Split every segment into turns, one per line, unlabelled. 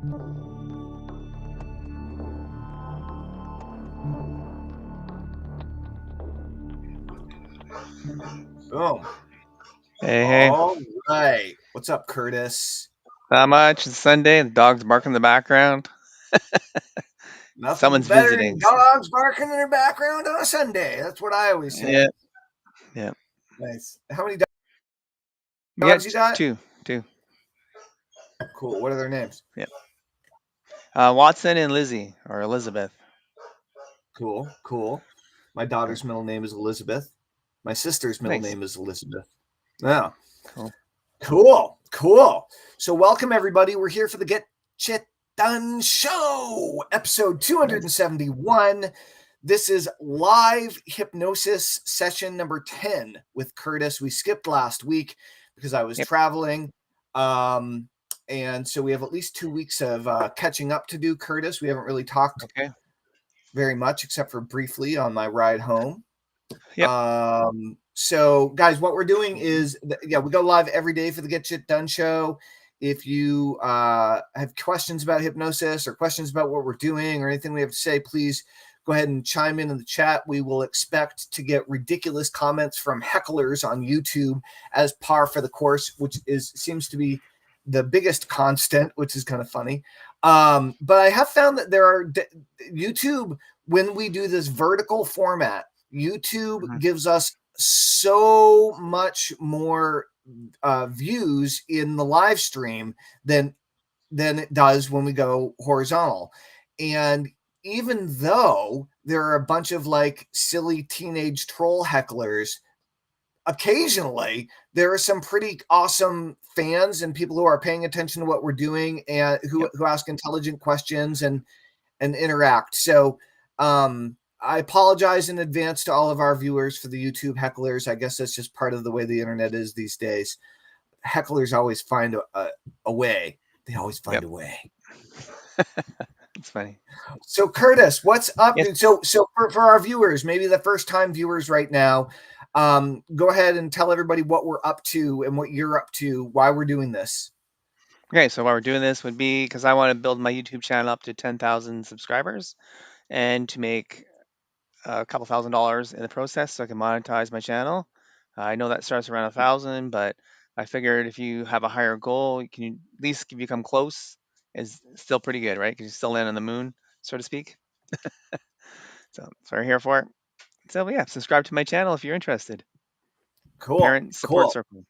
Boom.
Hey,
All right. What's up, Curtis?
not much. It's Sunday. The dog's barking in the background.
Nothing
Someone's
better than
visiting.
dogs barking in the background on a Sunday. That's what I always say.
Yeah, yeah.
Nice. How many
We got
dogs you got?
two.
Cool. What are their names?
Yeah. Watson and Lizzie, or Elizabeth.
Cool. Cool. My daughter's middle name is Elizabeth. My sister's middle
Nice.
name is Elizabeth. Yeah.
Cool.
Cool. Cool. So, welcome, everybody. We're here for the Get Shit Done Show, episode
Nice.
271. This is live hypnosis session number 10 with Curtis. We skipped last week because I was
Yep.
traveling. And so we have at least 2 weeks of catching up to do, Curtis. We haven't really talked
Okay.
very much except for briefly on my ride home.
Yep.
So guys, what we're doing is, we go live every day for the Get Shit Done show. If you have questions about hypnosis or questions about what we're doing or anything we have to say, please go ahead and chime in the chat. We will expect to get ridiculous comments from hecklers on YouTube as par for the course, which seems to be the biggest constant, which is kind of funny. But I have found that there are YouTube, when we do this vertical format, YouTube
Mhm.
gives us so much more views in the live stream than it does when we go horizontal. And even though there are a bunch of like silly teenage troll hecklers, occasionally there are some pretty awesome fans and people who are paying attention to what we're doing and who
Yep.
ask intelligent questions and interact. So I apologize in advance to all of our viewers for the YouTube hecklers. I guess that's just part of the way the internet is these days. Hecklers always find a way. They always find
Yep.
a way.
It's funny.
So Curtis, what's up?
Yes.
So for our viewers, maybe the first time viewers right now, go ahead and tell everybody what we're up to and what you're up to, why we're doing this.
Okay. So why we're doing this would be because I want to build my YouTube channel up to 10,000 subscribers and to make a couple $1,000s in the process, so I can monetize my channel. I know that starts around 1,000, but I figured if you have a higher goal, you can at least become close. Is still pretty good, right? Because you still land on the moon, so to speak. So that's what we're here for. So yeah, subscribe to my channel if you're interested.
Cool.
Parent Support
Cool.
Circle.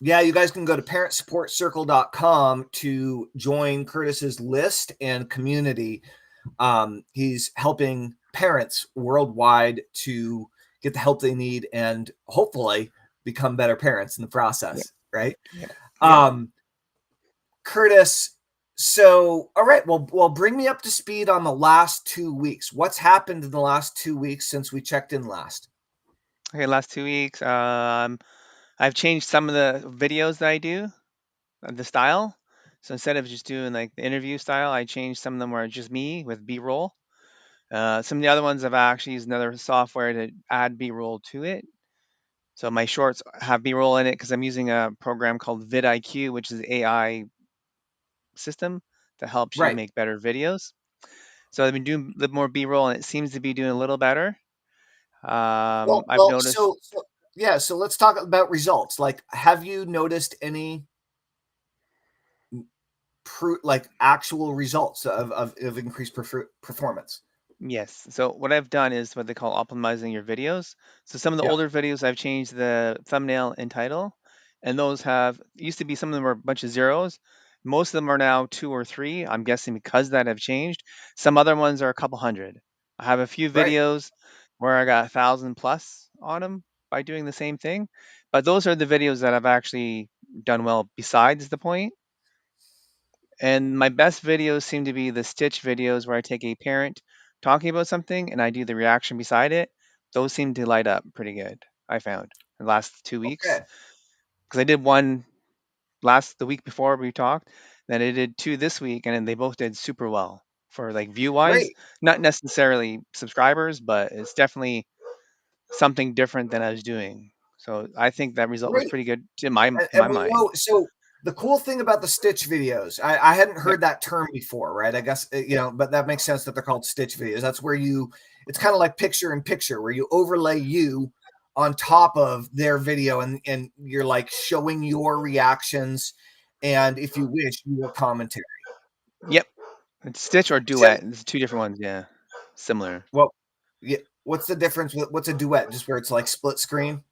Yeah, you guys can go to parentsupportcircle.com to join Curtis's list and community. He's helping parents worldwide to get the help they need and hopefully become better parents in the
Yep.
process, right?
Yep. Yep.
Curtis, so all right, well, bring me up to speed on the last 2 weeks. What's happened in the last 2 weeks since we checked in last?
Okay, last 2 weeks, I've changed some of the videos that I do, the style. So instead of just doing like the interview style, I changed some of them where it's just me with B-roll. Some of the other ones I've actually used another software to add B-roll to it. So my shorts have B-roll in it because I'm using a program called vidIQ, which is an AI system that helps you
Right.
make better videos. So I've been doing a little more B-roll, and it seems to be doing a little better. I've
Well,
noticed.
so let's talk about results. Like, have you noticed any like actual results of increased performance?
Yes. So what I've done is what they call optimizing your videos. So some of the
Yeah.
older videos, I've changed the thumbnail and title, and those have used to be some of them were a bunch of zeros. Most of them are now 2 or 3. I'm guessing because that have changed. Some other ones are a couple hundred. I have a few
Right.
videos where I got 1,000 plus on them by doing the same thing, but those are the videos that I've actually done well. Besides the point. And my best videos seem to be the stitch videos where I take a parent talking about something and I do the reaction beside it. Those seem to light up pretty good, I found, the last 2 weeks.
Okay.
Because I did one the week before we talked, then I did two this week, and then they both did super well for like view wise.
Great.
Not necessarily subscribers, but it's definitely something different than I was doing. So I think that result was
Great.
pretty good in my
And we
mind.
know, so the cool thing about the stitch videos, I hadn't
Yep.
heard that term before, right? I guess, but that makes sense that they're called stitch videos. That's where it's kind of like picture in picture, where you overlay you on top of their video, and you're like showing your reactions, and if you wish, your commentary.
Yep. It's Stitch or
Tim,
Duet. It's two different ones. Yeah. Similar.
well, yeah, what's the difference? What's a duet? Just where it's like split screen,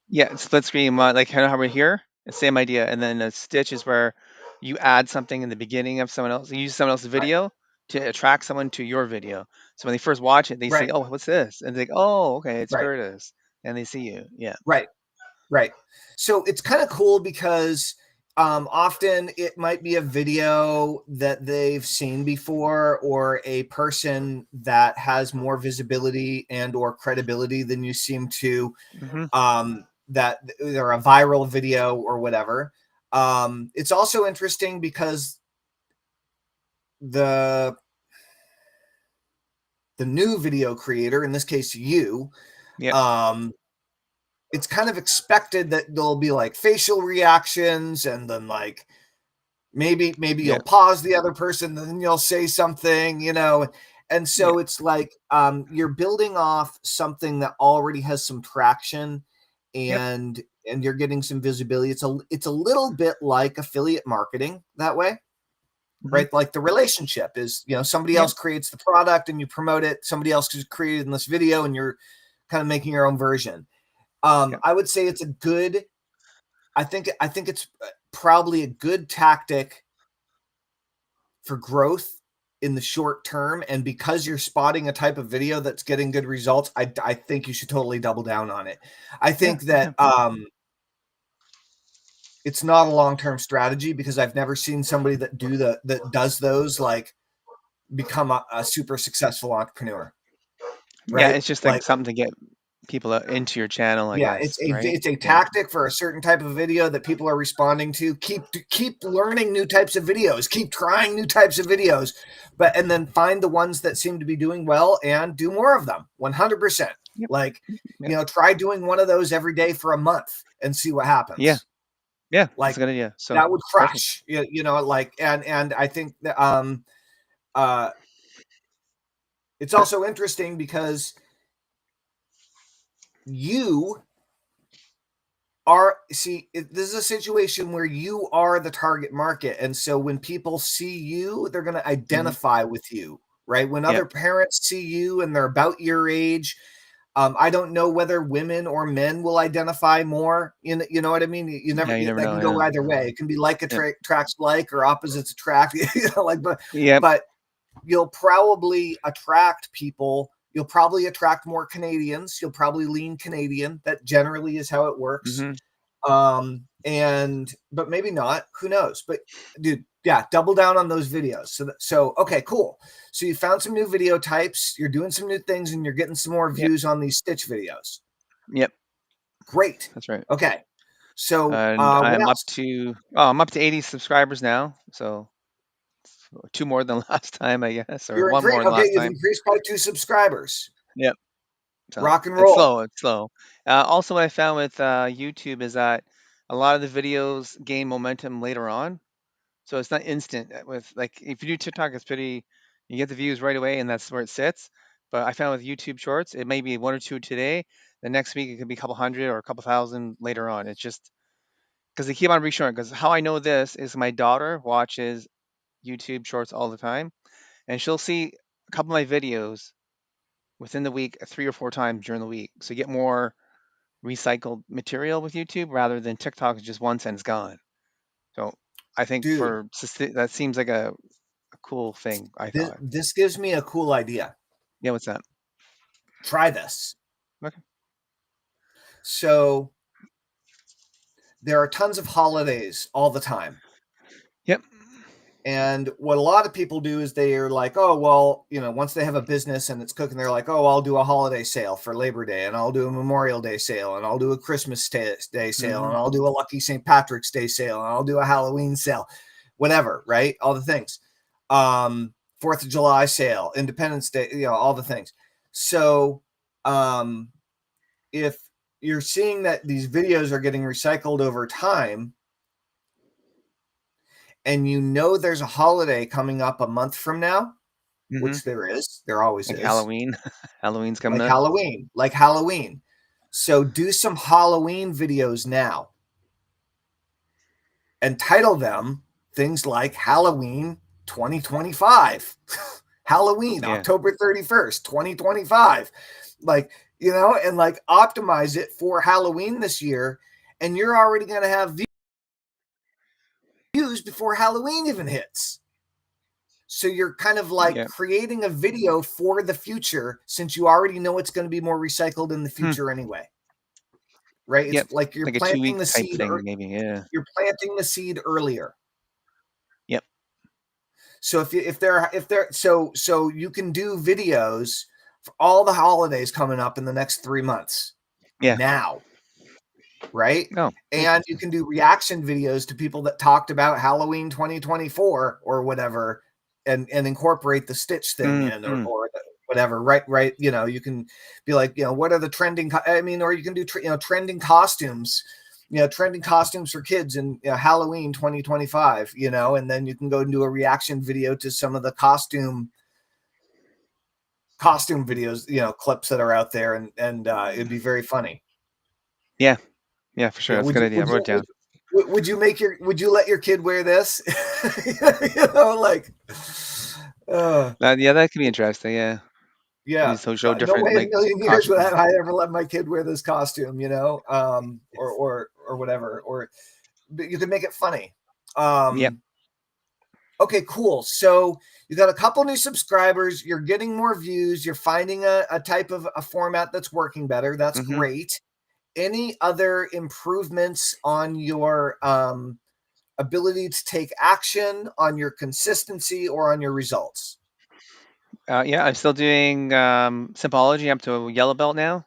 Yeah, it's split screen, like kind of how we're here. It's same idea. And then a Stitch is where you add something in the beginning of someone else. You use someone else's
right?
video to attract someone to your video. So when they first watch it, they say,
Right,
"Oh, what's this?" And they go, "Oh, okay, it's
right,
Curtis," and they see you. Yeah.
right. Right. So it's kind of cool because often it might be a video that they've seen before, or a person that has more visibility and or credibility than you seem to,
Hmm.
that they're a viral video or whatever. It's also interesting because the the new video creator, in this case you,
Yep.
um, it's kind of expected that there'll be like facial reactions, and then like maybe you'll
Yep.
pause the other person, then you'll say something, and
Yep.
so it's like you're building off something that already has some traction,
Yep.
and you're getting some visibility. It's a little bit like affiliate marketing that way,
Hmm.
right? Like the relationship is, somebody
Yep.
else creates the product and you promote it, somebody else has created in this video, and you're kind of making your own version.
Yep.
I would say it's a good, I think it's probably a good tactic for growth in the short term. And because you're spotting a type of video that's getting good results, I think you should totally double down on it. I
Yeah.
think that
Yeah.
it's not a long-term strategy, because I've never seen somebody that does those like become a super successful entrepreneur,
Yeah.
right?
It's just like
Like,
something to get people into your channel, I
yeah, it's
guess.
a
Right.
it's a
Yeah.
tactic for a certain type of video that people are responding to. Keep learning new types of videos. Keep trying new types of videos, and then find the ones that seem to be doing well and do more of them. 100%.
Yep.
Like,
Yep.
try doing one of those every day for a month and see what
Yeah.
happens.
Yeah. That's a
Like,
good idea. So
that would
perfect.
crush. Like, and I think that uh it's also interesting because you this is a situation where you are the target market, and so when people see you, they're going to
Hmm.
identify with you, right? When other
Yep.
parents see you and they're about your age, I don't know whether women or men will identify more. You know what I mean? You never
Yeah. You never
That
know.
can go
Yeah.
either way. It can be like
Yep.
attracts like, or opposites attract. Like,
Yep.
but you'll probably attract people. You'll probably attract more Canadians. You'll probably lean Canadian. That generally is how it works.
Hmm.
But maybe not. Who knows? But dude, yeah, double down on those videos. So okay, cool. So you found some new video types. You're doing some new things, and you're getting some more
Yep.
views on these Stitch videos.
Yep.
Great.
That's right.
Okay. So
And
what
I'm up
else?
to I'm up to 80 subscribers now. So two more than last time, I guess, or
You're
one more
increased.
than
Okay,
last
you've
time.
increased by 2 subscribers.
Yep. So
Rock and
it's
roll.
slow. It's slow. Also, what I found with YouTube is that a lot of the videos gain momentum later on. So it's not instant. With like if you do TikTok, it's pretty. You get the views right away, and that's where it sits. But I found with YouTube Shorts, it may be one or two today. The next week, it could be a couple hundred or a couple thousand later on. It's just because they keep on reshowing. Because how I know this is my daughter watches YouTube Shorts all the time, and she'll see a couple of my videos within the week 3 or 4 times during the week. So you get more recycled material with YouTube rather than TikTok is just once and it's gone. So I think
Dude,
that seems like a cool thing. I thought.
this gives me a cool idea.
Yeah, what's that?
Try this.
Okay.
So there are tons of holidays all the time.
Yep.
And what a lot of people do is they are like, oh, well, once they have a business and it's cooking, they're like, oh, I'll do a holiday sale for Labor Day, and I'll do a Memorial Day sale, and I'll do a Christmas Day sale, and
Hmm.
I'll do a lucky St. Patrick's Day sale, and I'll do a Halloween sale, whatever, right? All the things. 4th of July sale, Independence Day, all the things. So um, if you're seeing that these videos are getting recycled over time, and you know there's a holiday coming up a month from now,
Mhm.
which there always
Like
is,
Halloween. Halloween's coming
like
up.
Halloween, like Halloween. So do some Halloween videos now and title them things like Halloween 2025, Halloween
Yeah.
October 31st, 2025. Like, and like optimize it for Halloween this year. And you're already going to have views before Halloween even hits. So you're kind of like
Yeah.
creating a video for the future since you already know it's going to be more recycled in the
Hmm.
future anyway. Right?
Yep.
It's like you're
Like a
planting
2 week
the
type
seed or
thing, maybe. Yeah.
you're planting the seed earlier.
Yep.
So if you can do videos for all the holidays coming up in the next 3 months
Yeah.
now, right?
Oh,
And you
interesting.
can do reaction videos to people that talked about Halloween 2024 or whatever, and incorporate the Stitch thing in,
Mm.
or whatever, right. You can be like, what are the trending, or you can do trending costumes, trending costumes for kids in Halloween 2025, and then you can go and do a reaction video to some of the costume videos, clips that are out there, and it'd be very funny.
Yeah. Yeah, for sure. That's a
Would
good
you
idea. I wrote it down.
would you let your kid wear this? Like, uh,
Yeah, that could be interesting. Yeah.
yeah,
Maybe so show
no
different
way in a
like
million years would
costumes.
I ever let my kid wear this costume, or whatever, or but you can make it funny.
Yep.
Okay, cool. So you got a couple new subscribers. You're getting more views. You're finding a type of a format that's working better. That's
Mhm.
great. Any other improvements on your ability to take action, on your consistency, or on your results?
Yeah, I'm still doing symbology up to a yellow belt now.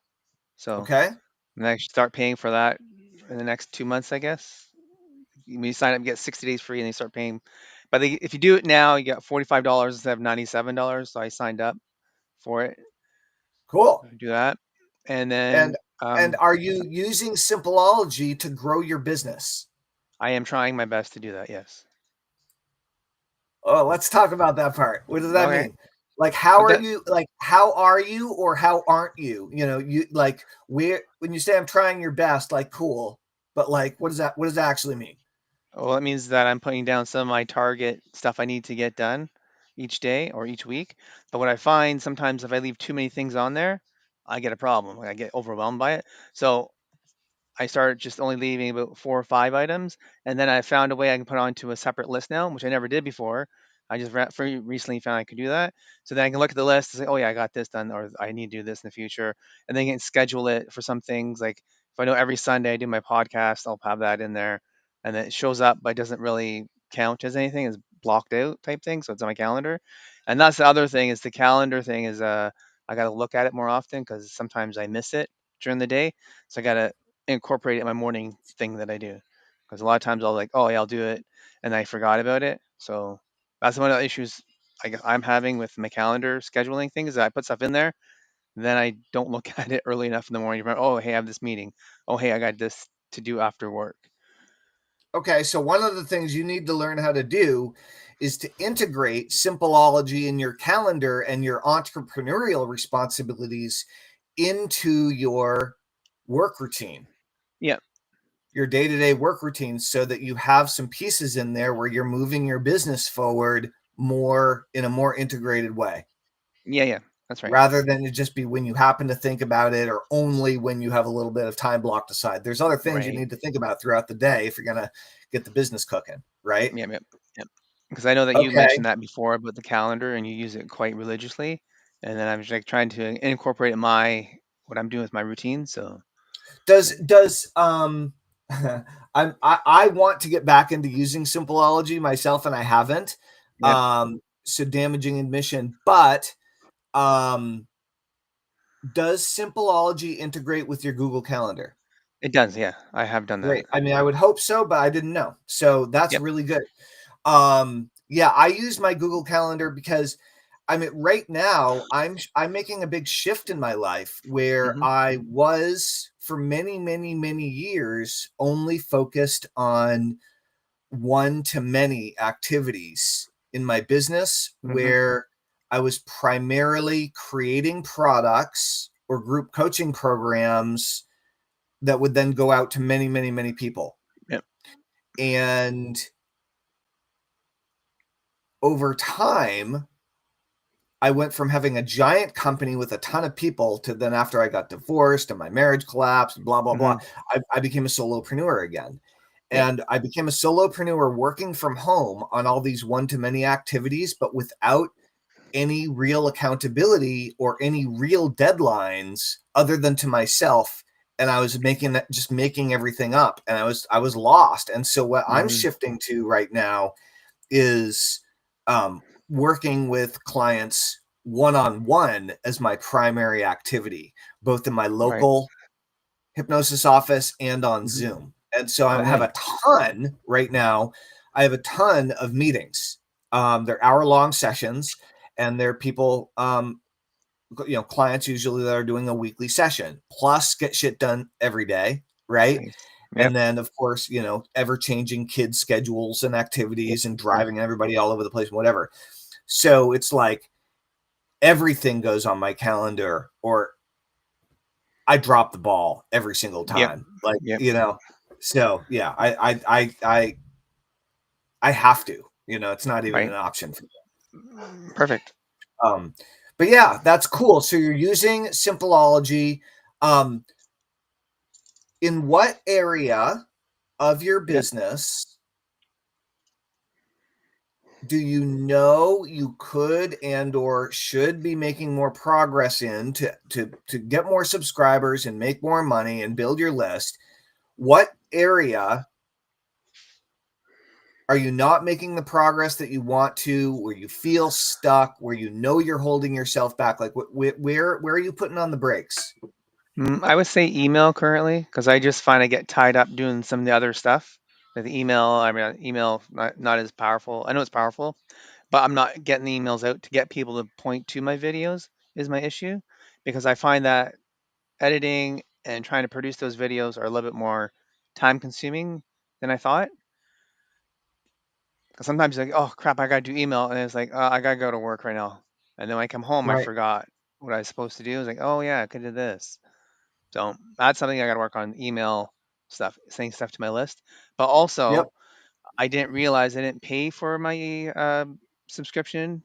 So
Okay,
I'm gonna actually start paying for that in the next 2 months, I guess. When you sign up, you get 60 days free, and they start paying. But if you do it now, you get $45 instead of $97. So I signed up for it.
cool.
Do that, and
And
then
are you using Simpleology to grow your business?
I am trying my best to do that. Yes.
Oh, let's talk about that part. What does that
Okay.
mean? Like, how
But
are
that
you? Like, how are you, or how aren't you? You like, where when you say I'm trying your best, like, cool, but like, what does that actually mean?
well, it means that I'm putting down some of my target stuff I need to get done each day or each week. But what I find sometimes if I leave too many things on there, I get a problem. Like I get overwhelmed by it. So I started just only leaving about 4 or 5 items, and then I found a way I can put onto a separate list now, which I never did before. I just recently found I could do that. So then I can look at the list and say, "Oh yeah, I got this done," or "I need to do this in the future," and then you can schedule it for some things. Like if I know every Sunday I do my podcast, I'll have that in there, and then it shows up, but it doesn't really count as anything. It's blocked out type thing, so it's on my calendar. And that's the other thing is the calendar thing is I got to look at it more often because sometimes I miss it during the day. So I got to incorporate it in my morning thing that I do. Because a lot of times I'll like, oh yeah, I'll do it, and I forgot about it. So that's one of the issues I'm having with my calendar scheduling things. That I put stuff in there, then I don't look at it early enough in the morning. Oh hey, I have this meeting. Oh hey, I got this to do after work.
Okay, so one of the things you need to learn how to do is to integrate Simpleology in your calendar and your entrepreneurial responsibilities into your work routine,
Yeah,
your day-to-day work routine, so that you have some pieces in there where you're moving your business forward more in a more integrated way,
yeah, that's right.
rather than it just be when you happen to think about it, or only when you have a little bit of time blocked aside. There's other things you
Right.
need to think about throughout the day if you're going to get the business cooking, right?
Yep, yep, yep. Because I know that you
Okay.
mentioned that before about the calendar, and you use it quite religiously. And then I'm just like trying to incorporate my what I'm doing with my routine. So
Does I want to get back into using Simpleology myself, and I haven't.
yep,
So damaging admission, but um does Simpleology integrate with your Google Calendar?
it does. Yeah, I have done that.
Great. I mean, I would hope so, but I didn't know. So that's
Yep.
really good. Yeah, I use my Google Calendar because I mean, right now I'm making a big shift in my life where
Mhm.
I was for many, many, many years only focused on one-to-many activities in my business where I was primarily creating products or group coaching programs that would then go out to many, many, many people.
Yep.
And over time, I went from having a giant company with a ton of people to then, after I got divorced and my marriage collapsed, blah, blah, blah, I became a solopreneur again.
Yep.
And I became a solopreneur working from home on all these one-to-many activities, but without any real accountability or any real deadlines other than to myself. And I was just making everything up, and I was lost. And so what I'm shifting to right now is working with clients one-on-one as my primary activity, both in my local hypnosis office and on Zoom. And so I have a ton right now. I have a ton of meetings. They're hour-long sessions, and they're people, clients usually that are doing a weekly session, plus get shit done every day, right?
Nice.
And then, of course, ever-changing kids' schedules and activities and driving everybody all over the place, whatever. So it's like everything goes on my calendar, or I drop the ball every single time. So yeah, I have to. It's not even an option for me.
Perfect.
But yeah, that's cool. So you're using Simpleology. In what area of your business do you could and or should be making more progress in to get more subscribers and make more money and build your list? What area are you not making the progress that you want to, where you feel stuck, where you're holding yourself back? Like where are you putting on the brakes?
I would say email currently, because I just find I get tied up doing some of the other stuff. Like the email not as powerful. I know it's powerful, but I'm not getting the emails out to get people to point to my videos is my issue, because I find that editing and trying to produce those videos are a little bit more time consuming than I thought. 'Cause sometimes like, oh crap, I gotta do email, and it's like, I gotta go to work right now, and then when I come home, I
Right.
forgot what I was supposed to do. I was like, oh yeah, I could do this. So that's something I got to work on. Email stuff, saying stuff to my list. But
Yep.
also, I didn't realize I didn't pay for my subscription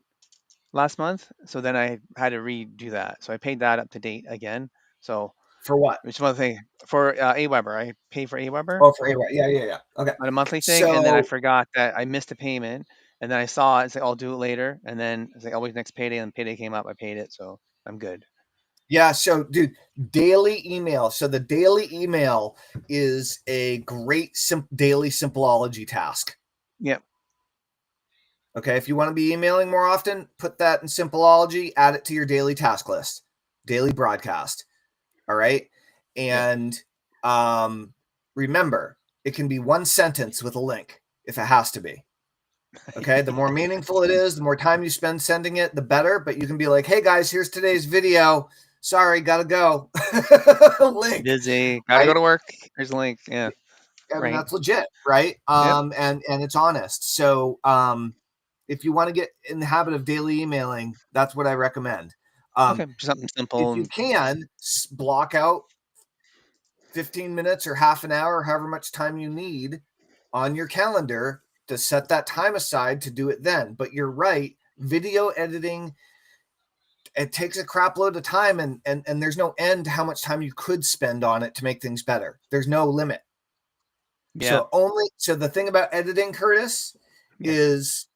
last month. So then I had to redo that. So I paid that up to date again. So
For what?
which is one thing for Aweber. I pay for Aweber
Oh, for A. Yeah. Okay.
on a monthly thing, and then I
So
forgot that I missed a payment, and then I saw it. It's like I'll do it later, and then it's like, I'll wait next payday, and payday came up. I paid it, so I'm good.
yeah, so dude, daily email. So the daily email is a great daily Simpleology task.
Yep.
Okay, if you want to be emailing more often, put that in Simpleology, add it to your daily task list, daily broadcast. All right.
Yep.
And remember, it can be one sentence with a link if it has to be. Okay. The more meaningful it is, the more time you spend sending it, the better. But you can be like, hey guys, here's today's video. Sorry, gotta go. Link.
Busy. Gotta go
Right.
to work. Here's a link. Yeah.
I mean,
Right.
that's legit, right?
Yep.
And it's honest. So if you want to get in the habit of daily emailing, that's what I recommend.
Okay. Something simple
If you
and
can, block out 15 minutes or half an hour, however much time you need on your calendar to set that time aside to do it then. But you're right, video editing, it takes a crap load of time, and there's no end to how much time you could spend on it to make things better. There's no limit.
yeah.
So the thing about editing, Curtis,
Yeah.
is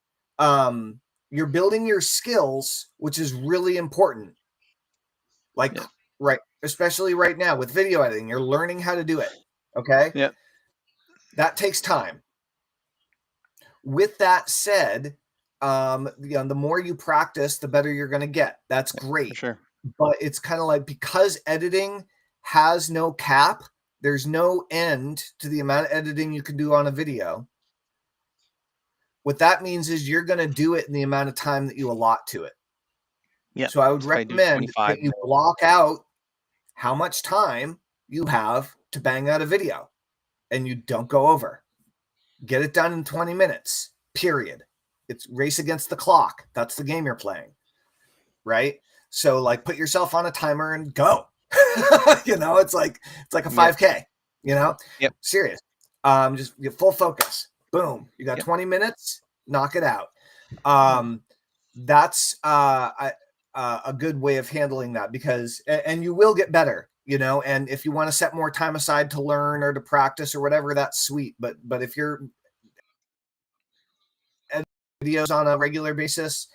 you're building your skills, which is really important. Like,
Yeah.
right, especially right now with video editing, you're learning how to do it. Okay.
Yeah.
That takes time. With that said, the more you practice, the better you're going to get. That's
For
great.
sure.
But it's kind of like, because editing has no cap, there's no end to the amount of editing you can do on a video. What that means is you're going to do it in the amount of time that you allot to it.
Yeah.
So I would
So if I do
recommend
25.
that you block out how much time you have to bang out a video, and you don't go over. Get it done in 20 minutes, period. It's race against the clock. That's the game you're playing, right? So like put yourself on a timer and go. It's like a
Yep.
5K, you know,
Yep.
serious. Just get full focus. Boom. You got
Yep.
20 minutes, knock it out. Um, that's a good way of handling that, because and you will get better, and if you want to set more time aside to learn or to practice or whatever, that's sweet. But if you're editing videos on a regular basis,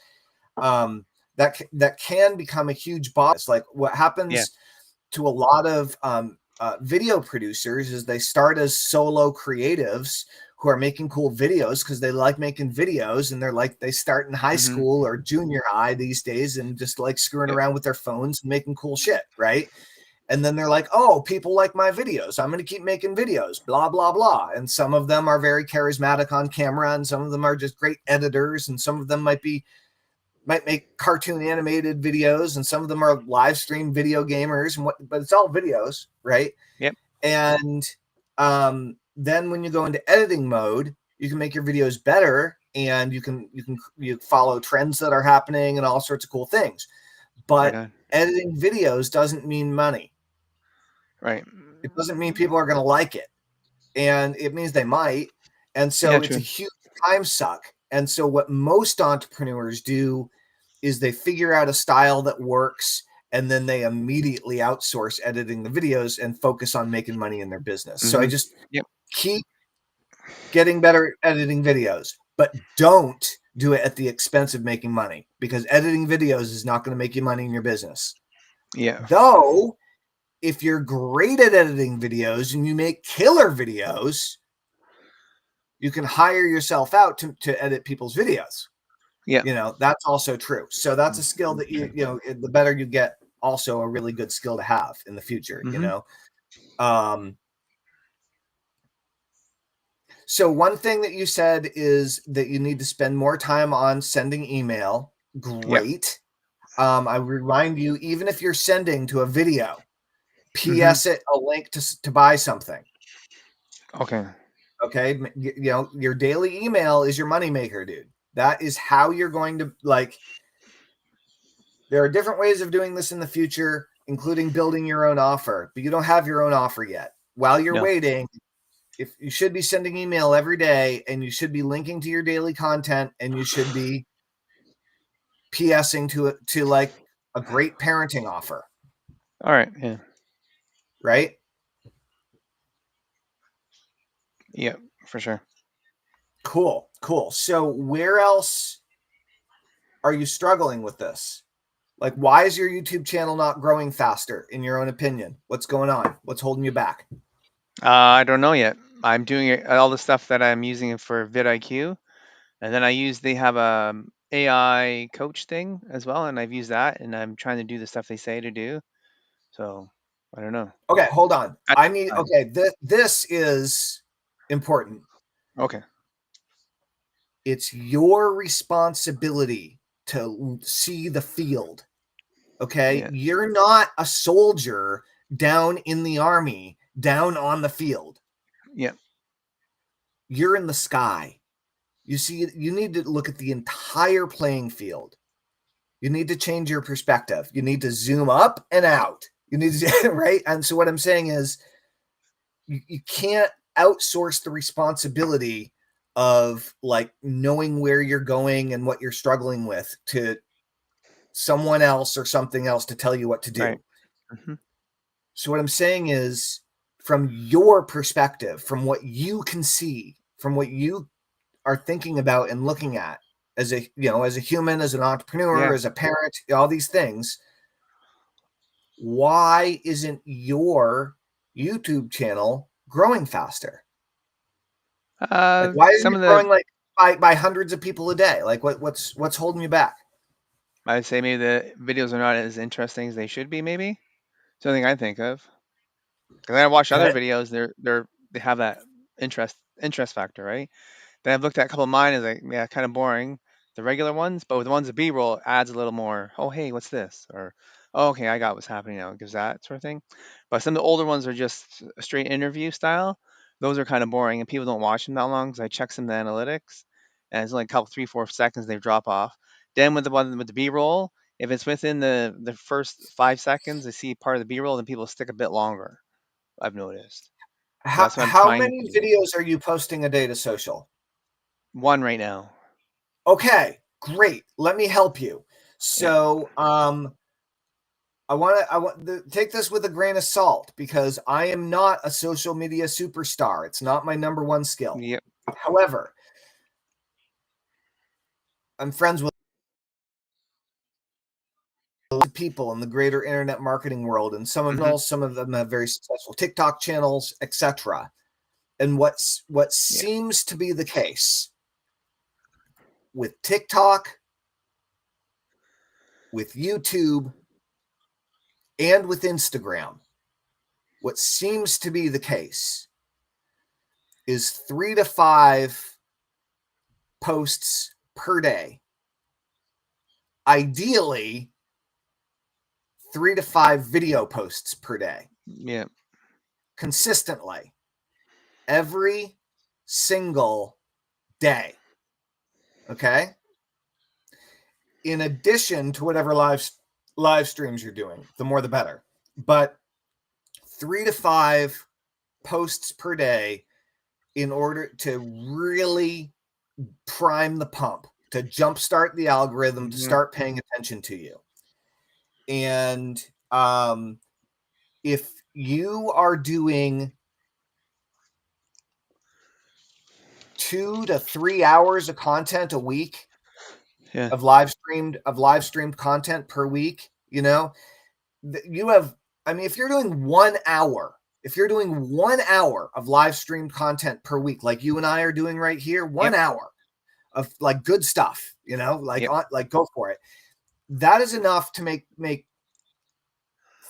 that can become a huge boss. Like what
Yeah.
happens to a lot of video producers is they start as solo creatives who are making cool videos because they like making videos, and they start in high
Mm-hmm.
school or junior high these days and just like screwing
Yep.
around with their phones and making cool shit, right? And then they're like, oh, people like my videos, I'm going to keep making videos, blah blah blah. And some of them are very charismatic on camera, and some of them are just great editors, and some of them might make cartoon animated videos, and some of them are live stream video gamers, but it's all videos, right?
Yep.
And then when you go into editing mode, you can make your videos better, and you follow trends that are happening and all sorts of cool things.
Right
But
on.
editing videos doesn't mean money.
Right.
It doesn't mean people are going to like it, and it means they might. And
Yeah.
so it's a
True.
huge time suck. And so what most entrepreneurs do is they figure out a style that works, and then they immediately outsource editing the videos and focus on making money in their business. So I
Mm-hmm.
just
Yep.
keep getting better at editing videos, but don't do it at the expense of making money, because editing videos is not going to make you money in your business.
Yeah.
Though, if you're great at editing videos and you make killer videos, you can hire yourself out to edit people's videos.
Yep.
That's also true. So that's a skill that the better you get, also a really good skill to have in the future.
Mm-hmm.
Um, so one thing that you said is that you need to spend more time on sending email.
Yep.
Great. I remind you, even if you're sending to a video,
Mm-hmm.
PS it a link to buy something.
Okay.
Okay. Your daily email is your moneymaker, dude. That is how you're going to there are different ways of doing this in the future, including building your own offer, but you don't have your own offer yet. While you're
No.
waiting, if you should be sending email every day, and you should be linking to your daily content, and you should be PSing to like a great parenting offer,
All right. Yeah.
right?
Yep. For sure.
Cool. So where else are you struggling with this? Like, why is your YouTube channel not growing faster, in your own opinion? What's going on? What's holding you back?
I don't know yet. I'm doing all the stuff that I'm using for vidIQ, and then they have a AI coach thing as well, and I've used that, and I'm trying to do the stuff they say to do. So I don't know.
Okay, hold on.
At
I need,
the time.
okay, this is important.
Okay.
It's your responsibility to see the field. Okay.
Yeah.
You're not a soldier down in the army, down on the field.
Yeah.
You're in the sky. You see, you need to look at the entire playing field. You need to change your perspective. You need to zoom up and out. You need to, right? And so what I'm saying is, you can't outsource the responsibility of like knowing where you're going and what you're struggling with to someone else or something else to tell you what to
Right.
do.
Hmm.
So what I'm saying is, from your perspective, from what you can see, from what you are thinking about and looking at as a human, as an entrepreneur,
Yeah.
as a parent, all these things, why isn't your YouTube channel growing faster? Like, why isn't
Some
it
of the
growing like by hundreds of people a day? Like, what's holding you back?
I'd say maybe the videos are not as interesting as they should be. Maybe something I think of. Because I watch other
Okay.
videos, they have that interest factor, right? Then I've looked at a couple of mine, and like, yeah, kind of boring, the regular ones, but with the ones with B-roll adds a little more. Oh, hey, what's this? Or, oh, okay, I got what's happening now. It gives that sort of thing. But some of the older ones are just a straight interview style. those are kind of boring, and people don't watch them that long because I check some of the analytics, and it's only a couple, 3, 4 seconds they drop off. Then with the one with the B-roll, if it's within the first 5 seconds, I see part of the B-roll, then people stick a bit longer. I've noticed. So that's what I'm
How
trying
many
to do.
videos are you posting a day to social?
One right now.
Okay, great. Let me help you.
Yep.
So, I want to take this with a grain of salt because I am not a social media superstar. It's not my number one skill.
Yep.
However, I'm friends with people in the greater internet marketing world, and
Hmm.
some of them have very successful TikTok channels, etc. And what
Yeah.
seems to be the case with TikTok, with YouTube, and with Instagram, what seems to be the case is 3 to 5 posts per day. Ideally, 3 to 5 video posts per day,
Yeah.
consistently, every single day. Okay. In addition to whatever live streams you're doing, the more the better. But 3 to 5 posts per day in order to really prime the pump, to jumpstart the algorithm, to
Hmm.
start paying attention to you. And if you are doing 2 to 3 hours of content a week,
Yeah.
of live streamed content per week, you have, I mean, if you're doing 1 hour, if you're doing 1 hour of live streamed content per week, like you and I are doing right here, one
Yep.
hour of like good stuff,
Yep.
like go for it. That is enough to make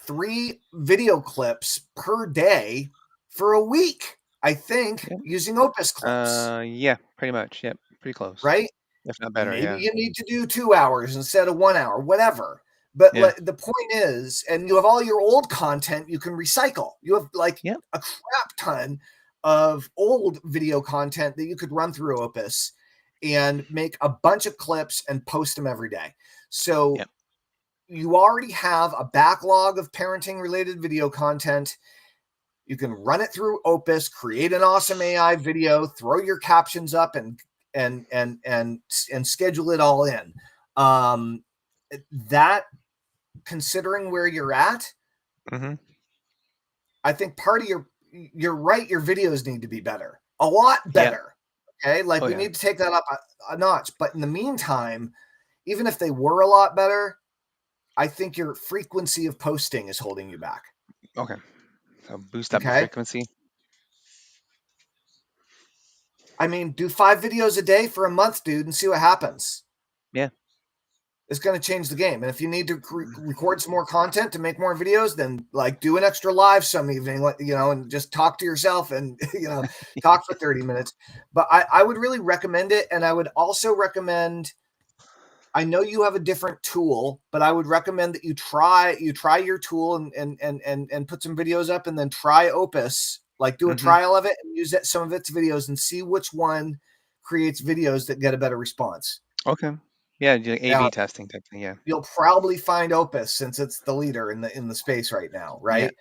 3 video clips per day for a week, I think,
Yep.
using Opus clips,
Yeah. Pretty much. Yep. Pretty close,
right?
if not better.
Maybe
Yeah.
you need to do 2 hours instead of 1 hour, whatever. But
Yeah.
the point is, and you have all your old content you can recycle. You have like
Yep.
a crap ton of old video content that you could run through Opus and make a bunch of clips and post them every day. So
Yep.
you already have a backlog of parenting related video content. You can run it through Opus, create an awesome AI video, throw your captions up, and schedule it all in. Um, that, considering where you're at,
Hmm.
I think part of you're right. Your videos need to be better, a lot
Yep.
better. Okay, like
Oh
we
yeah.
need to take that up a notch. But in the meantime, even if they were a lot better, I think your frequency of posting is holding you back.
Okay. So boost up the
Okay.
frequency.
I mean, do 5 videos a day for a month, dude, and see what happens.
Yeah.
It's going to change the game. And if you need to record some more content to make more videos, then like do an extra live some evening, and just talk to yourself and, talk for 30 minutes. But I would really recommend it. And I would also recommend, I know you have a different tool, but I would recommend that you try your tool and put some videos up, and then try Opus, like do a
Hmm.
trial of it and use some of its videos and see which one creates videos that get a better response.
Okay. Yeah. Do A/B
Now,
testing type thing. Yeah.
you'll probably find Opus since it's the leader in the space right now,
Yeah.
right?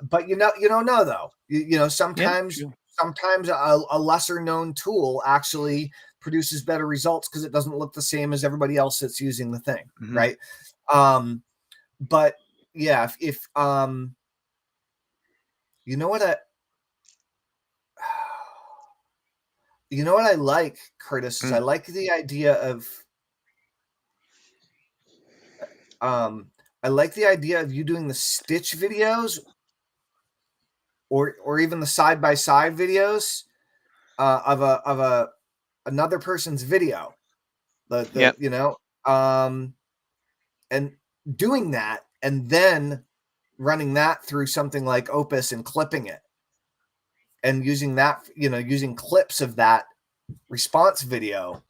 But you don't know though.
Yep.
Sometimes
True.
a lesser known tool actually produces better results because it doesn't look the same as everybody else that's using the thing,
Hmm.
right? Um, but yeah, if you know what I you know what I like, Curtis, is I
Mm.
like the idea of um I like the idea of you doing the stitch videos, or even the side by side videos, of a another person's video. The
Yep.
um and doing that, and then running that through something like Opus and clipping it, and using that, using clips of that response video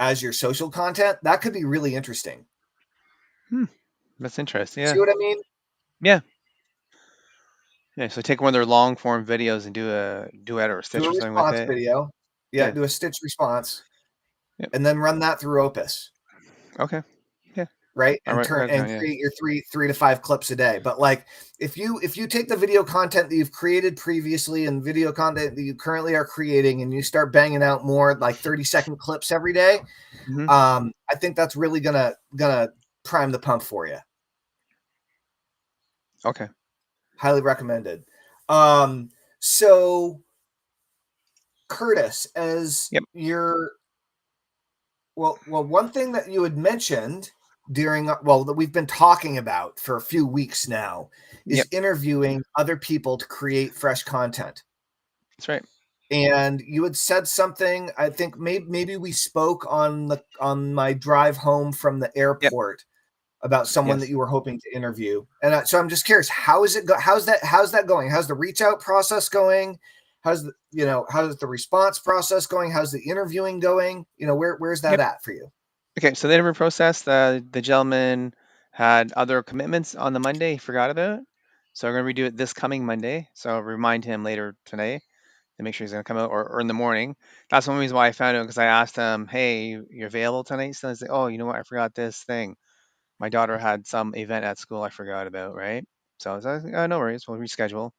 as your social content. That could be really interesting.
Hmm. That's interesting.
See
Yeah.
what I mean?
Yeah. Yeah, so take one of their long form videos and do a duet or a
Do
stitch
a
or something with
response
it.
video. Yeah,
Yeah.
do a stitch response,
Yep.
and then run that through Opus.
Okay. Yeah.
Right,
All
and
right.
turn
Right
and
down. Yeah.
create your three to five clips a day. But like, if you take the video content that you've created previously and video content that you currently are creating, and you start banging out more like 30-second clips every day,
Hmm.
I think that's really gonna prime the pump for you.
Okay.
Highly recommended. So Curtis, as
Yep.
your one thing that you had mentioned during that we've been talking about for a few weeks now is
Yep.
interviewing other people to create fresh content.
That's right.
And you had said something. I think maybe we spoke on my drive home from the
Yep.
airport about someone that
Yes.
you were hoping to interview. And so I'm just curious, how is it how's that going? How's the reach out process going? How's the response process going? How's the interviewing going? Where's that
Yep.
at for you?
Okay. So the interview process, the gentleman had other commitments on the Monday he forgot about. So we're going to redo it this coming Monday. So I'll remind him later today to make sure he's going to come out or in the morning. That's one reason why I found out because I asked him, hey, you're available tonight? So he's like, oh, you know what? I forgot this thing. My daughter had some event at school I forgot about, right? So I was like, oh, no worries, we'll reschedule.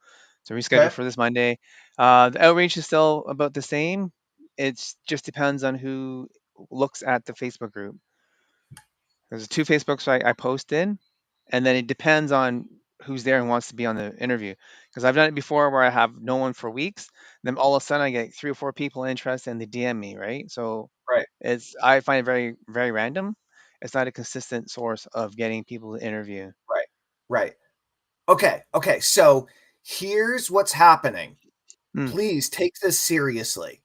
So reschedule
Okay.
for this Monday. The outreach is still about the same. It just depends on who looks at the Facebook group. There's two Facebooks I post in, and then it depends on who's there and wants to be on the interview. Because I've done it before where I have no one for weeks, then all of a sudden I get 3 or 4 people interested and they DM me, right? So
Right.
I find it very, very random. It's not a consistent source of getting people to interview.
Right. Right. Okay. Okay. So here's what's happening.
Hmm.
Please take this seriously.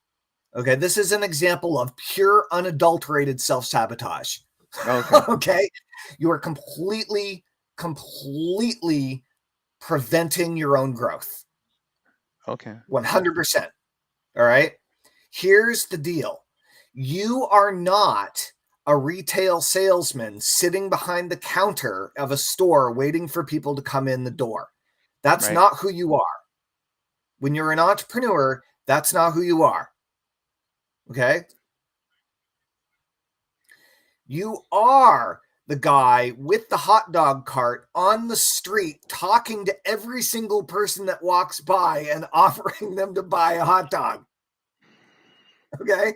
Okay. This is an example of pure, unadulterated self sabotage.
Okay.
Okay. You are completely preventing your own growth.
Okay.
100%. All right. Here's the deal, you are not a retail salesman sitting behind the counter of a store waiting for people to come in the door. That's
Right.
not who you are. When you're an entrepreneur, that's not who you are. Okay. You are the guy with the hot dog cart on the street talking to every single person that walks by and offering them to buy a hot dog. Okay.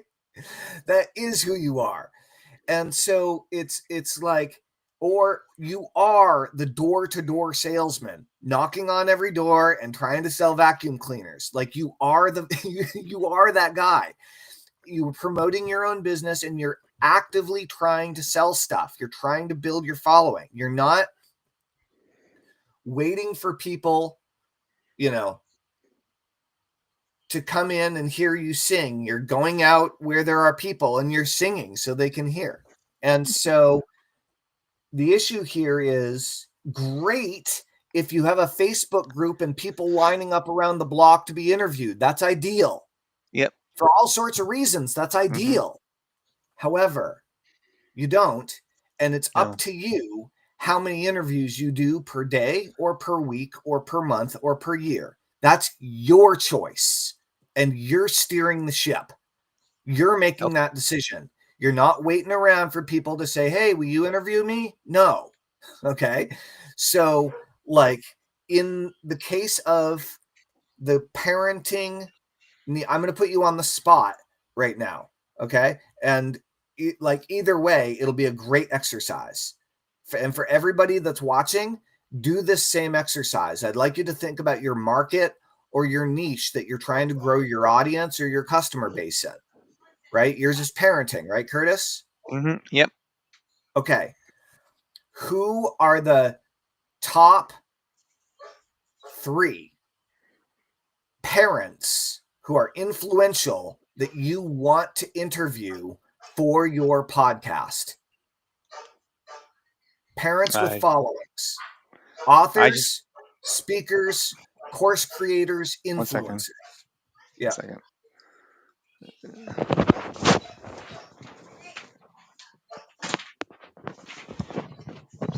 That is who you are. And so it's like, or you are the door-to-door salesman knocking on every door and trying to sell vacuum cleaners. Like you are you are that guy. You're promoting your own business and you're actively trying to sell stuff. You're trying to build your following. You're not waiting for people, you know, to come in and hear you sing. You're going out where there are people and you're singing so they can hear. And so the issue here is great if you have a Facebook group and people lining up around the block to be interviewed. That's ideal
Yep.
for all sorts of reasons. That's
Hmm.
ideal. However, you don't. And it's up
No.
to you how many interviews you do per day or per week or per month or per year. That's your choice. And you're steering the ship. You're making
Okay.
that decision. You're not waiting around for people to say, hey, will you interview me? No. Okay. So, like in the case of the parenting, I'm going to put you on the spot right now. Okay. And like either way, it'll be a great exercise. And for everybody that's watching, do this same exercise. I'd like you to think about your market or your niche that you're trying to grow your audience or your customer base in, right? Yours is parenting, right, Curtis?
Yep.
Okay. Who are the top 3 parents who are influential that you want to interview for your podcast? Parents with
I
followings,
I just
authors, speakers, course creators,
1 second.
influencers.
One
Yeah,
second.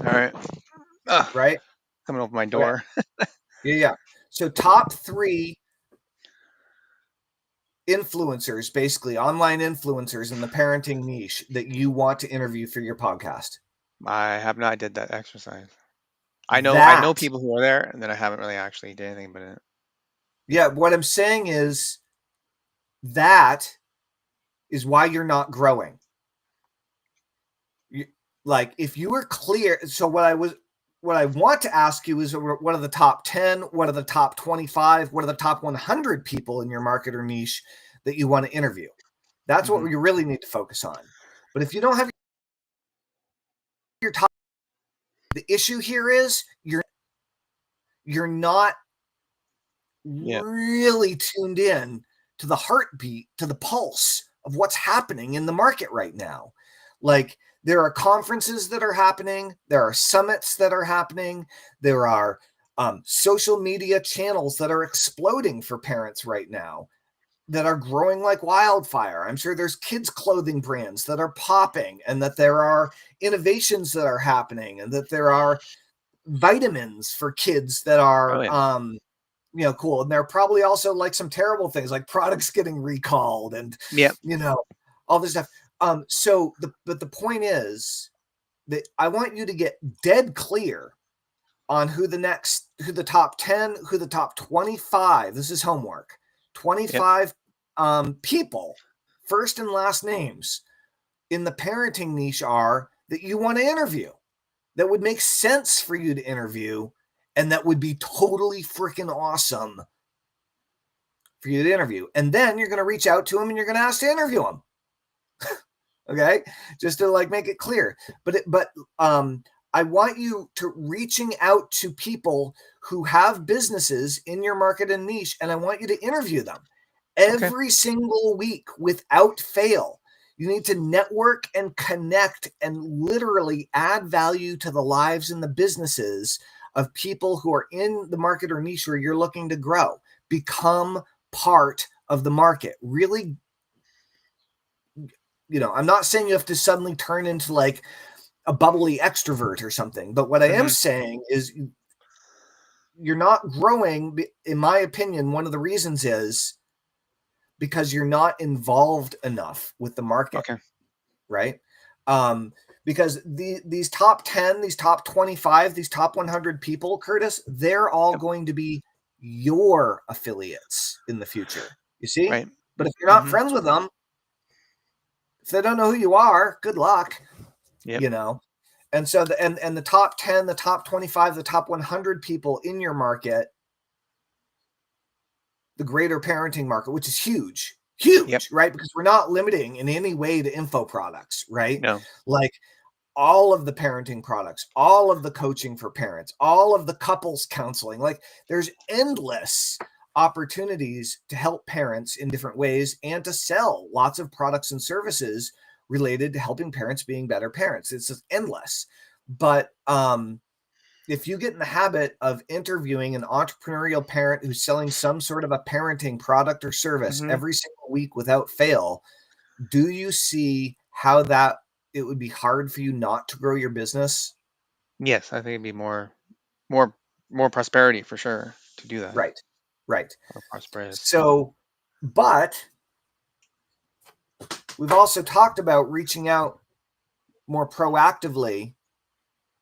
All right. Ugh,
right.
coming over my
Okay.
door.
Yeah, yeah. So top 3 influencers, basically online influencers in the parenting niche that you want to interview for your podcast.
I have not did that exercise. I know
That,
people who are there, and then I haven't really actually did anything about it.
yeah, what I'm saying is that is why you're not growing. Like if you were clear, so what I want to ask you is what are the top 10, what are the top 25, what are the top 100 people in your market or niche that you want to interview? That's what you really need to focus on. But if you don't have your top, the issue here is you're not
Yeah.
really tuned in to the heartbeat, to the pulse of what's happening in the market right now. Like there are conferences that are happening, there are summits that are happening, there are social media channels that are exploding for parents right now that are growing like wildfire. I'm sure there's kids clothing brands that are popping, and that there are innovations that are happening, and that there are vitamins for kids that
Oh
are
yeah.
cool. And there are probably also like some terrible things like products getting recalled and
Yep.
all this stuff. But the point is that I want you to get dead clear on who the top 10, who the top 25, this is homework,
Yep.
25 people, first and last names in the parenting niche are that you want to interview, that would make sense for you to interview, and that would be totally freaking awesome for you to interview. And then you're going to reach out to them and you're going to ask to interview them. Okay, just to like make it clear. But I want you to reaching out to people who have businesses in your market and niche, and I want you to interview them
Okay.
every single week without fail. You need to network and connect and literally add value to the lives and the businesses of people who are in the market or niche where you're looking to grow. Become part of the market. Really, I'm not saying you have to suddenly turn into like a bubbly extrovert or something, but what I am saying is you're not growing. In my opinion, one of the reasons is because you're not involved enough with the market,
Okay.
right? Because these top 10, these top 25, these top 100 people, Curtis, they're all
Yep.
going to be your affiliates in the future. You see?
Right.
But if you're not friends with them, if they don't know who you are, good luck.
Yep.
And so the top 10, the top 25, the top 100 people in your market, the greater parenting market, which is huge,
Yep.
right? Because we're not limiting in any way to info products, right?
No.
Like all of the parenting products, all of the coaching for parents, all of the couples counseling, like there's endless opportunities to help parents in different ways and to sell lots of products and services related to helping parents being better parents. It's just endless. But if you get in the habit of interviewing an entrepreneurial parent who's selling some sort of a parenting product or service every single week without fail, do you see how that it would be hard for you not to grow your business?
Yes, I think it'd be more more prosperity for sure to do that.
Right. Right.
More prosperous.
So, but we've also talked about reaching out more proactively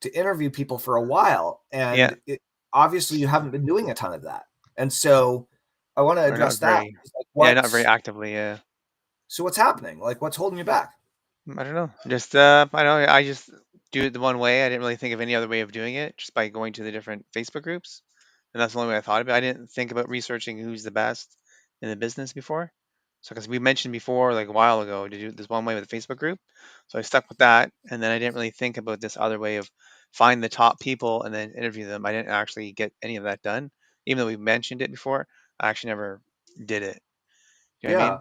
to interview people for a while.
Yeah.
And obviously you haven't been doing a ton of that. And so I want to
Or not
address that.
very.
Like,
Yeah, not very actively. Yeah.
so what's happening? Like, what's holding you back?
I don't know. Just I know I just do it the one way. I didn't really think of any other way of doing it, just by going to the different Facebook groups, and that's the only way I thought of it. I didn't think about researching who's the best in the business before. So, because we mentioned before, like a while ago, to do this one way with the Facebook group, so I stuck with that, and then I didn't really think about this other way of find the top people and then interview them. I didn't actually get any of that done, even though we mentioned it before. I actually never did it. You know what I
Yeah,
mean?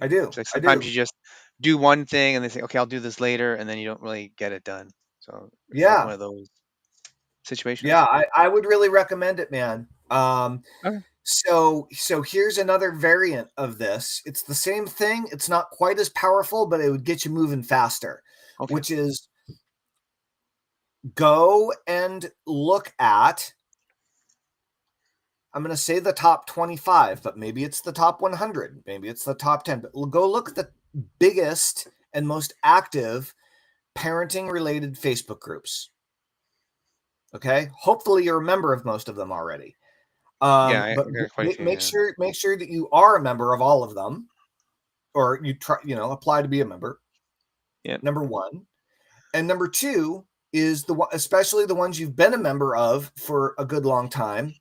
I
Like,
do.
it's like
I
sometimes
do.
you just do one thing and they say, okay, I'll do this later, and then you don't really get it done. So it's like one
Yeah.
of those
Yeah.
situations.
I would really recommend it, man.
Okay.
So here's another variant of this. It's the same thing. It's not quite as powerful, but it would get you moving faster,
Okay.
which is go and look at I'm going to say the top 25, but maybe it's the top 100. Maybe it's the top 10. But go look at the biggest and most active parenting related Facebook groups. Okay. Hopefully you're a member of most of them already.
Yeah, I
But
got quite a few.
make
Yeah.
sure that you are a member of all of them, or you try, apply to be a member.
Yep.
Number one. And number two is especially the ones you've been a member of for a good long time.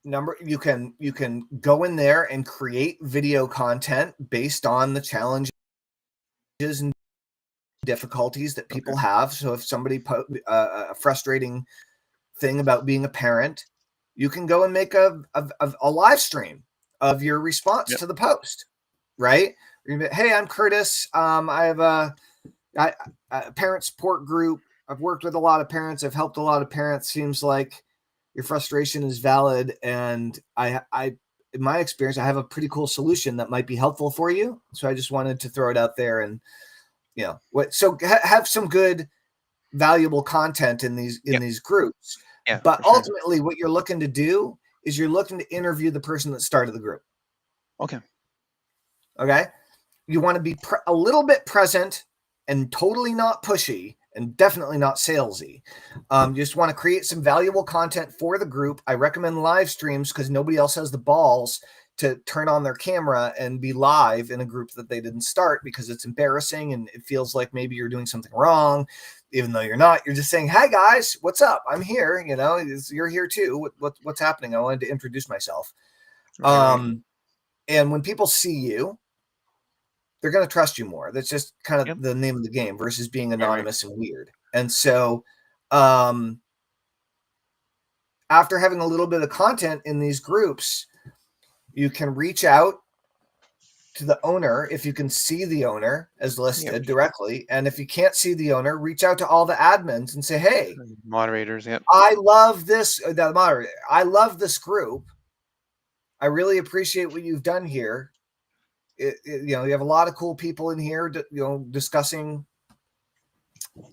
You can go in there and create video content based on the challenges and difficulties that people have. So if somebody a frustrating thing about being a parent, you can go and make a live stream of your response
Yep.
to the post, right? Hey, I'm Curtis. I have a parent support group. I've worked with a lot of parents. I've helped a lot of parents. Seems like your frustration is valid, and I in my experience, I have a pretty cool solution that might be helpful for you. So I just wanted to throw it out there, and so have some good, valuable content in these groups.
Yeah,
But
for sure.
ultimately, what you're looking to do is you're looking to interview the person that started the group.
Okay.
Okay. You want to be a little bit present and totally not pushy and definitely not salesy. You just want to create some valuable content for the group. I recommend live streams because nobody else has the balls to turn on their camera and be live in a group that they didn't start, because it's embarrassing and it feels like maybe you're doing something wrong, even though you're not. You're just saying, "Hi guys, what's up? I'm here. You're here too. What's happening? I wanted to introduce myself."
Right.
And when people see you, they're going to trust you more. That's just kind of
Yep.
the name of the game versus being
Right.
anonymous and weird. And so, after having a little bit of content in these groups, you can reach out to the owner if you can see the owner as
Yep.
listed directly. And if you can't see the owner, reach out to all the admins and say, "Hey,
Moderators. Yep.
I love this." The moderator, "I love this group. I really appreciate what you've done here. You have a lot of cool people in here, discussing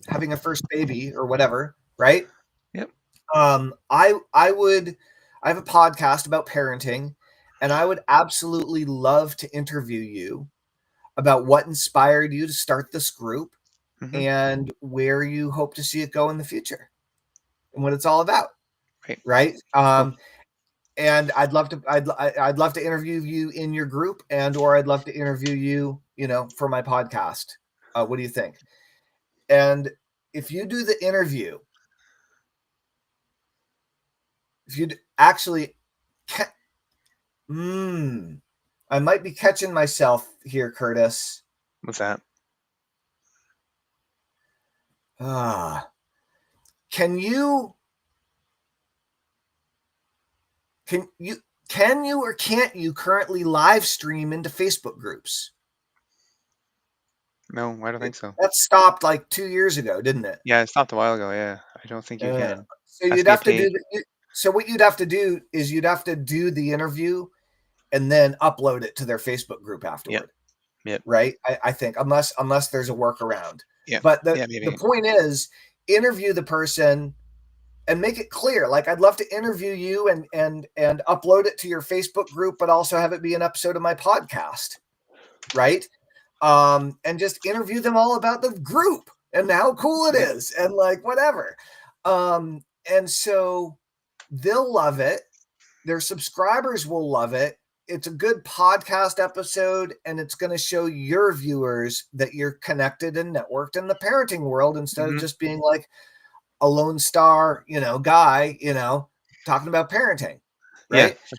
having a first baby or whatever, right?
Yep.
I have a podcast about parenting, and I would absolutely love to interview you about what inspired you to start this group
Mm-hmm.
and where you hope to see it go in the future and what it's all about,
Right.
right?
Cool.
And I'd love to interview you in your group, or I'd love to interview you, for my podcast. What do you think? And if you do the interview, if you'd actually, I might be catching myself here, Curtis.
What's that?
Can you or can't you currently live stream into Facebook groups?
No, I don't think so.
That stopped like 2 years ago, didn't it?
Yeah, it stopped a while ago. Yeah, I don't think you can.
So
Has
you'd
to be a
have to
paid.
do so what you'd have to do is you'd have to do the interview and then upload it to their Facebook group
Yep.
afterward.
Yep.
Right? I think unless there's a workaround.
Yeah.
But
Yeah.
the
Maybe.
point is, interview the person and make it clear. Like, I'd love to interview you and upload it to your Facebook group, but also have it be an episode of my podcast, right? And just interview them all about the group and how cool it is and like whatever. And so they'll love it. Their subscribers will love it. It's a good podcast episode, and it's going to show your viewers that you're connected and networked in the parenting world instead of just being like a lone star, guy, talking about parenting,
Yeah,
right?
for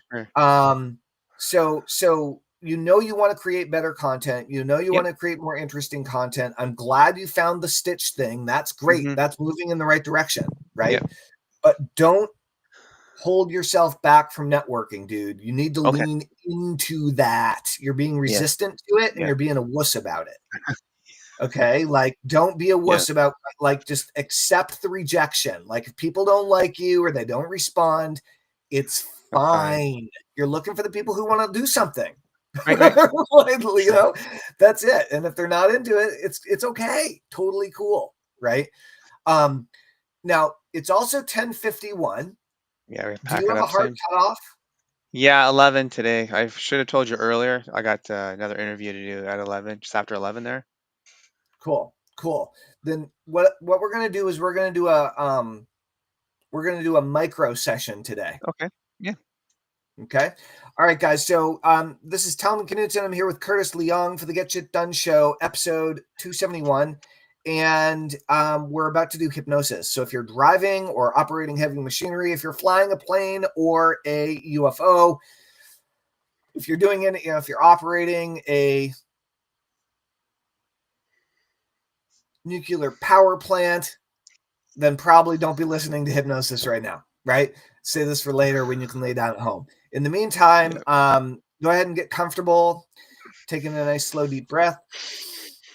sure.
So you want to create better content. You
Yep.
want to create more interesting content. I'm glad you found the stitch thing. That's great.
Mm-hmm.
That's moving in the right direction, right?
Yep.
But don't hold yourself back from networking, dude. You need to
Okay.
lean into that. You're being
Yeah.
resistant to it, and
Yeah.
you're being a wuss about it. Okay, like, don't be a wuss about, like, just accept the rejection. Like, if people don't like you or they don't respond, it's
That's fine.
fine. You're looking for the people who want to do something.
Right. Right.
That's it. And if they're not into it, it's okay. Totally cool, right? Now, It's also 10:51.
Yeah, we
Do
pack
you
it
have a
up
hard
soon.
cutoff?
Yeah, 11 today. I should have told you earlier. I got another interview to do at 11, just after 11 there.
Cool. Cool. Then what we're gonna do is we're gonna do a micro session today.
Okay. Yeah.
Okay. All right, guys. So this is Talman Knutson. I'm here with Curtis Leong for the Get Shit Done Show, episode 271. And we're about to do hypnosis. So if you're driving or operating heavy machinery, if you're flying a plane or a UFO, if you're doing it, if you're operating a nuclear power plant, then probably don't be listening to hypnosis right now, right? Say this for later when you can lay down at home. In the meantime,
Yeah.
go ahead and get comfortable, taking a nice, slow, deep breath.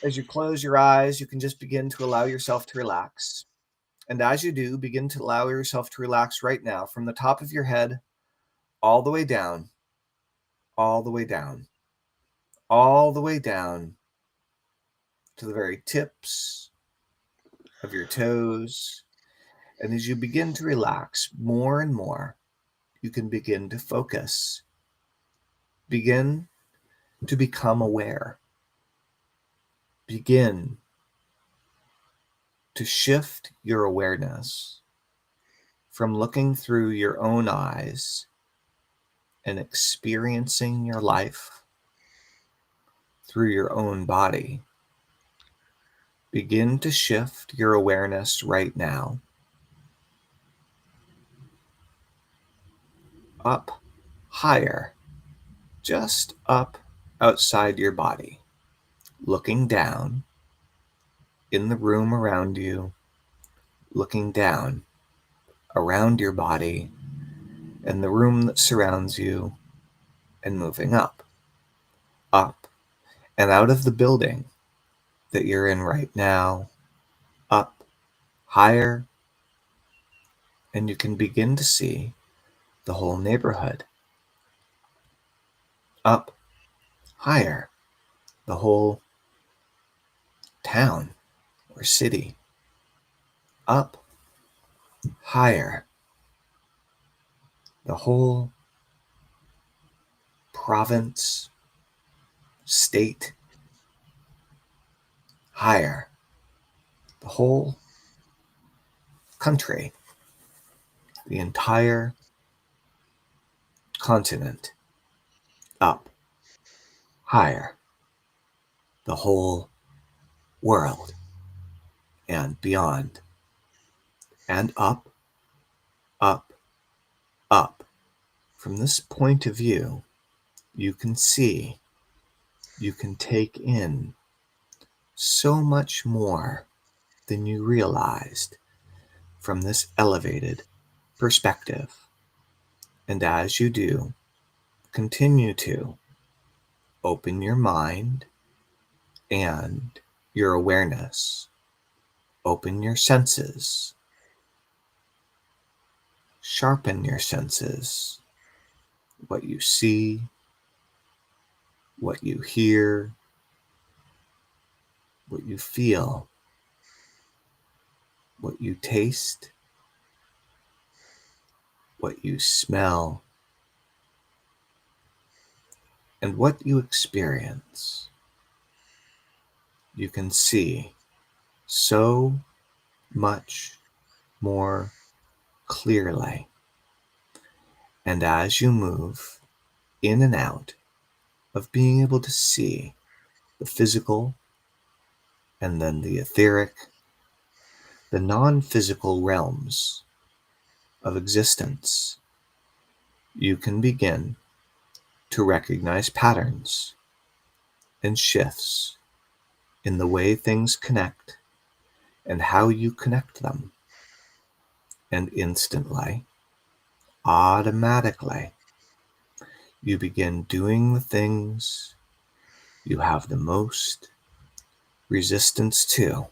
As you close your eyes, you can just begin to allow yourself to relax. And as you do, begin to allow yourself to relax right now from the top of your head all the way down, all the way down, all the way down to the very tips of your toes. And as you begin to relax more and more, you can begin to focus. Begin to become aware. Begin to shift your awareness from looking through your own eyes and experiencing your life through your own body. Begin to shift your awareness right now up higher, just up outside your body, looking down in the room around you, looking down around your body and the room that surrounds you, and moving up, and out of the building that you're in right now, up, higher, and you can begin to see the whole neighborhood. Up, higher, the whole town or city. Up, higher, the whole province, state. Higher, the whole country, the entire continent. Up, higher, the whole world and beyond. And up, up, up. From this point of view, you can see, you can take in so much more than you realized from this elevated perspective. And as you do, continue to open your mind and your awareness, open your senses, sharpen your senses, what you see, what you hear, what you feel, what you taste, what you smell, and what you experience. You can see so much more clearly. And as you move in and out of being able to see the physical and then the etheric, the non-physical realms of existence, you can begin to recognize patterns and shifts in the way things connect and how you connect them. And instantly, automatically, you begin doing the things you have the most resistance to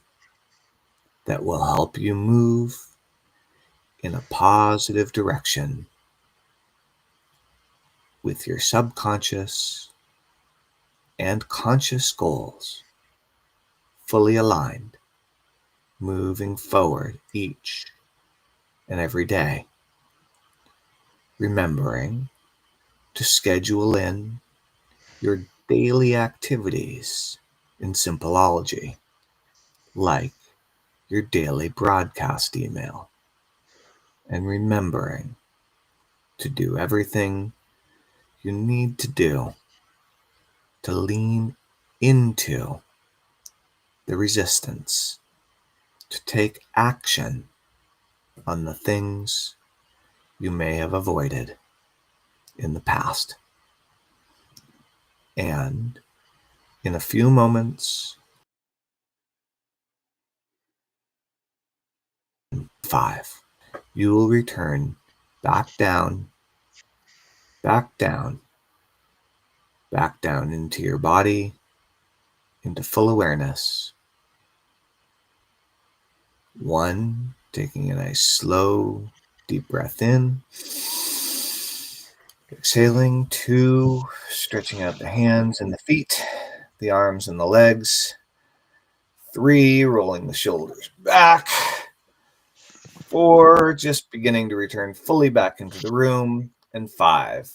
that will help you move in a positive direction with your subconscious and conscious goals fully aligned, moving forward each and every day, remembering to schedule in your daily activities in Simpleology, like your daily broadcast email, and remembering to do everything you need to do to lean into the resistance, to take action on the things you may have avoided in the past. And in a few moments, 5, you will return back down, back down, back down into your body, into full awareness. 1, taking a nice slow, deep breath in. Exhaling. 2, stretching out the hands and the feet, the arms and the legs. 3, rolling the shoulders back. 4, just beginning to return fully back into the room. And 5,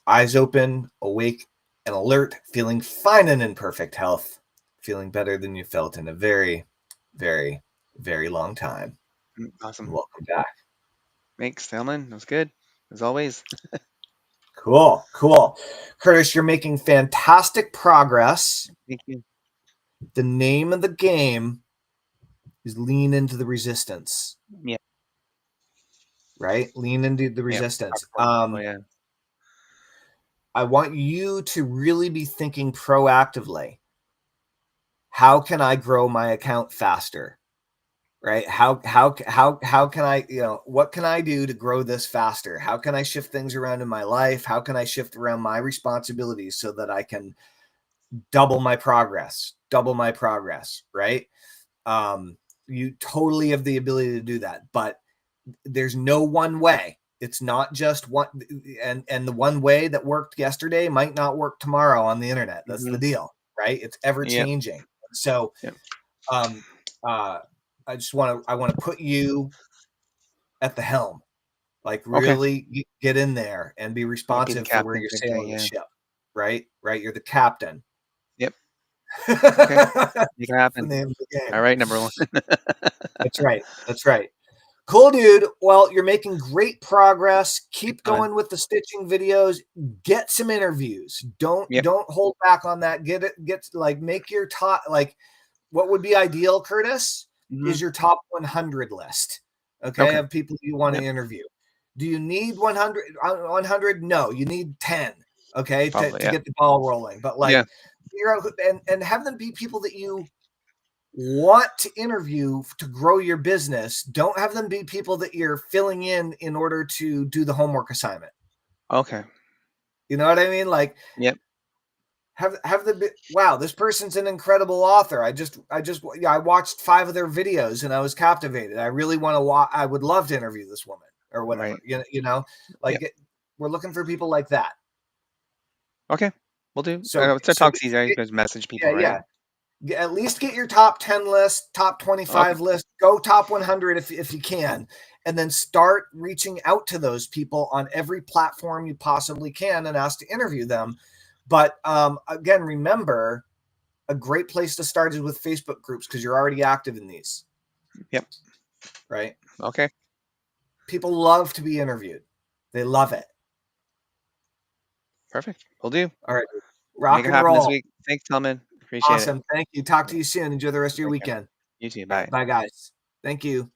eyes open, awake and alert, feeling fine and in perfect health, feeling better than you felt in a very, very, very long time.
Awesome.
Welcome back.
Thanks, Hellman. That was good, as always.
Cool. Curtis, you're making fantastic progress.
Thank you.
The name of the game is lean into the resistance.
Yeah.
Right? Lean into the
Yeah.
resistance.
Yeah.
I want you to really be thinking proactively. How can I grow my account faster? Right? How can I, what can I do to grow this faster? How can I shift things around in my life? How can I shift around my responsibilities so that I can double my progress, right? You totally have the ability to do that, but there's no one way. It's not just one, and the one way that worked yesterday might not work tomorrow on the internet. That's the deal, right? It's ever
Yep.
changing. So,
Yep.
um, I want to put you at the helm, like
Okay.
really get in there and be
Yeah, be the
responsive for where
captain
you're
for the day.
sailing the
Yeah.
ship, right? You're the captain.
Yep. Okay.
That's
Make it
the
happen.
name of the
All
game.
right, number one.
That's right. Cool, dude. Well, you're making great progress. Keep
Hellman.
going with the stitching videos. Get some interviews. Don't
Yep.
hold back on that. Make your top, like, what would be ideal, Curtis,
Hmm.
is your top 100 list. Okay,
Okay.
of people you want to
Yep.
interview. Do you need 100? 100? No, you need 10. Okay,
Probably.
to
Yeah.
get the ball rolling. But
Yeah.
figure out and have them be people that you want to interview to grow your business. Don't have them be people that you're filling in order to do the homework assignment.
Okay.
You know what I mean? Like,
Yep.
have the wow, this person's an incredible author. I watched 5 of their videos and I was captivated. I really want to I would love to interview this woman or whatever.
Right.
Like
Yep.
we're looking for people like that.
Okay. We'll do.
So
It's a talk season. I just message people, right?
at least get your top 10 list, top
Okay.
25 list, go top 100 if you can, and then start reaching out to those people on every platform you possibly can and ask to interview them. But again, remember, a great place to start is with Facebook groups because you're already active in these.
Yep.
Right?
Okay.
People love to be interviewed. They love it.
Perfect. We'll do.
All right.
Make
Rock
it
and
happen this
roll.
week. Thanks, Hellman. Appreciate it.
Awesome. Thank you. Talk
All
to
right.
you soon. Enjoy the rest of your
Take care.
weekend.
You too.
All right.
Bye.
Bye, guys. Thank you.